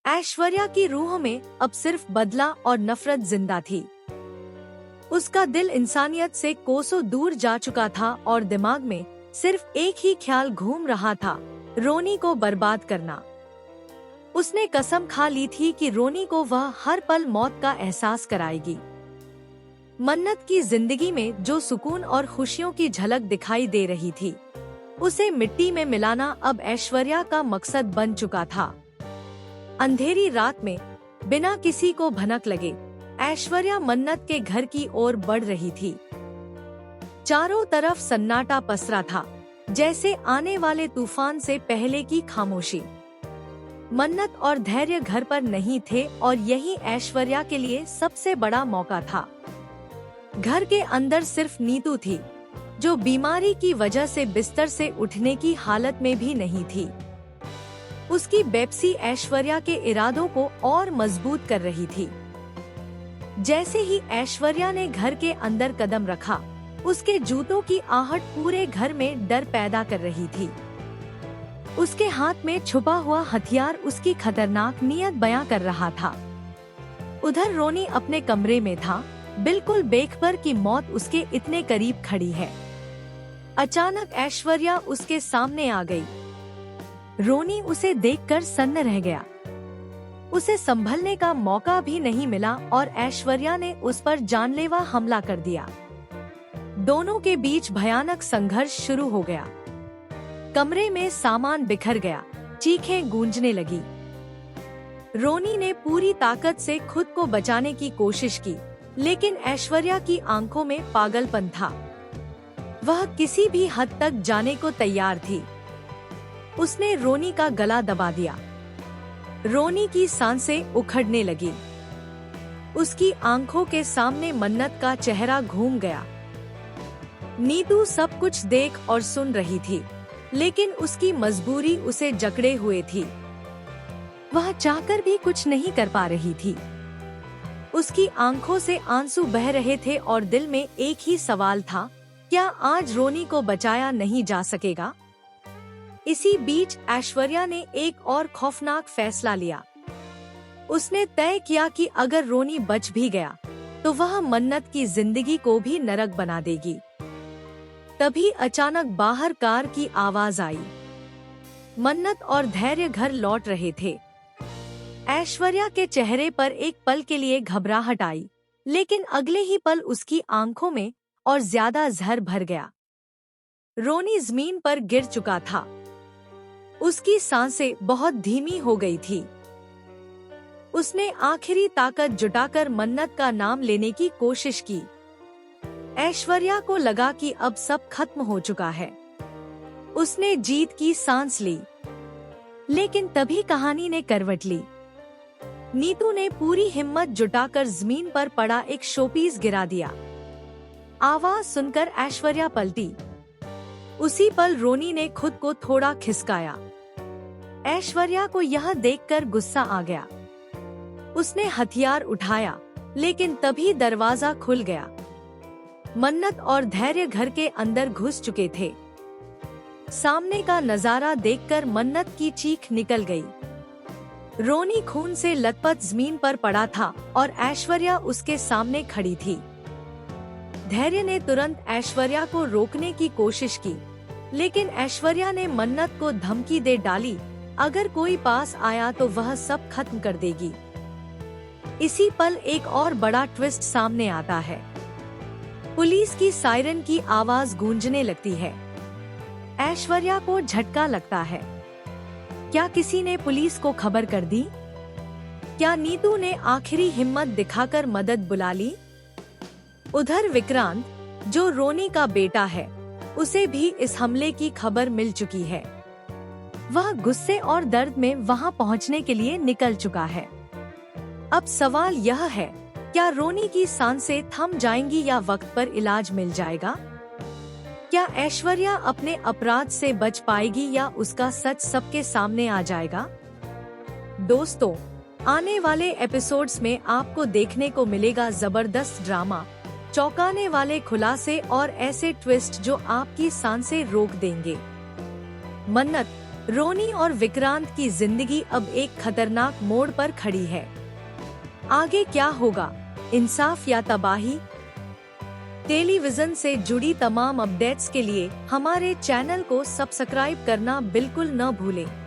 ऐश्वर्या की रूह में अब सिर्फ बदला और नफरत जिंदा थी। उसका दिल इंसानियत से कोसों दूर जा चुका था और दिमाग में सिर्फ एक ही ख्याल घूम रहा था, रोनी को बर्बाद करना। उसने कसम खा ली थी कि रोनी को वह हर पल मौत का एहसास कराएगी। मन्नत की जिंदगी में जो सुकून और खुशियों की झलक दिखाई दे रही थी, उसे मिट्टी में मिलाना अब ऐश्वर्या का मकसद बन चुका था। अंधेरी रात में बिना किसी को भनक लगे ऐश्वर्या मन्नत के घर की ओर बढ़ रही थी। चारों तरफ सन्नाटा पसरा था, जैसे आने वाले तूफान से पहले की खामोशी। मन्नत और धैर्य घर पर नहीं थे और यही ऐश्वर्या के लिए सबसे बड़ा मौका था। घर के अंदर सिर्फ नीतू थी, जो बीमारी की वजह से बिस्तर से उठने की हालत में भी नहीं थी। उसकी बेप्सी ऐश्वर्या के इरादों को और मजबूत कर रही थी। जैसे ही ऐश्वर्या ने घर के अंदर कदम रखा, उसके जूतों की आहट पूरे घर में डर पैदा कर रही थी। उसके हाथ में छुपा हुआ हथियार उसकी खतरनाक नीयत बयां कर रहा था। उधर रोनी अपने कमरे में था, बिल्कुल बेखबर कि मौत उसके इतने करीब खड़ी है। अचानक ऐश्वर्या उसके सामने आ गई। रोनी उसे देखकर सन्न रह गया। उसे संभलने का मौका भी नहीं मिला और ऐश्वर्या ने उस पर जानलेवा हमला कर दिया। दोनों के बीच भयानक संघर्ष शुरू हो गया। कमरे में सामान बिखर गया, चीखें गूंजने लगी। रोनी ने पूरी ताकत से खुद को बचाने की कोशिश की, लेकिन ऐश्वर्या की आंखों में पागलपन था। वह किसी भी हद तक जाने को तैयार थी। उसने रोनी का गला दबा दिया। रोनी की सांसें उखड़ने लगी। उसकी आंखों के सामने मन्नत का चेहरा घूम गया। नीतू सब कुछ देख और सुन रही थी, लेकिन उसकी मजबूरी उसे जकड़े हुए थी। वह चाहकर भी कुछ नहीं कर पा रही थी। उसकी आंखों से आंसू बह रहे थे और दिल में एक ही सवाल था, क्या आज रोनी को बचाया नहीं जा सकेगा? इसी बीच ऐश्वर्या ने एक और खौफनाक फैसला लिया। उसने तय किया कि अगर रोनी बच भी गया, तो वह मन्नत की जिंदगी को भी नरक बना देगी। तभी अचानक बाहर कार की आवाज आई। मन्नत और धैर्य घर लौट रहे थे। ऐश्वर्या के चेहरे पर एक पल के लिए घबराहट आई, लेकिन अगले ही पल उसकी आंखों में और ज्यादा जहर भर गया। रोनी जमीन पर गिर चुका था। उसकी सांसें बहुत धीमी हो गई थी। उसने आखिरी ताकत जुटाकर मन्नत का नाम लेने की कोशिश की। ऐश्वर्या को लगा कि अब सब खत्म हो चुका है। उसने जीत की सांस ली, लेकिन तभी कहानी ने करवट ली। नीतू ने पूरी हिम्मत जुटाकर जमीन पर पड़ा एक शोपीस गिरा दिया। आवाज सुनकर ऐश्वर्या पलटी। उसी पल रोनी ने खुद को थोड़ा खिसकाया। ऐश्वर्या को यह देखकर गुस्सा आ गया। उसने हथियार उठाया, लेकिन तभी दरवाजा खुल गया। मन्नत और धैर्य घर के अंदर घुस चुके थे। सामने का नजारा देखकर मन्नत की चीख निकल गई। रोनी खून से लथपथ जमीन पर पड़ा था और ऐश्वर्या उसके सामने खड़ी थी। धैर्य ने तुरंत ऐश्वर्या को रोकने की कोशिश की, लेकिन ऐश्वर्या ने मन्नत को धमकी दे डाली, अगर कोई पास आया तो वह सब खत्म कर देगी। इसी पल एक और बड़ा ट्विस्ट सामने आता है। पुलिस की सायरन की आवाज गूंजने लगती है। ऐश्वर्या को झटका लगता है। क्या किसी ने पुलिस को खबर कर दी? क्या नीतू ने आखिरी हिम्मत दिखाकर मदद बुला ली? उधर विक्रांत, जो रोनी का बेटा है, उसे भी इस हमले की खबर मिल चुकी है। वह गुस्से और दर्द में वहां पहुंचने के लिए निकल चुका है। अब सवाल यह है, क्या रोनी की सांसें थम जाएंगी या वक्त पर इलाज मिल जाएगा? क्या ऐश्वर्या अपने अपराध से बच पाएगी या उसका सच सबके सामने आ जाएगा? दोस्तों, आने वाले एपिसोड्स में आपको देखने को मिलेगा जबरदस्त ड्रामा, चौंकाने वाले खुलासे और ऐसे ट्विस्ट जो आपकी सांसें रोक देंगे। मन्नत, रोनी और विक्रांत की जिंदगी अब एक खतरनाक मोड़ पर खड़ी है। आगे क्या होगा, इंसाफ या तबाही? टेलीविजन से जुड़ी तमाम अपडेट्स के लिए हमारे चैनल को सब्सक्राइब करना बिल्कुल न भूलें।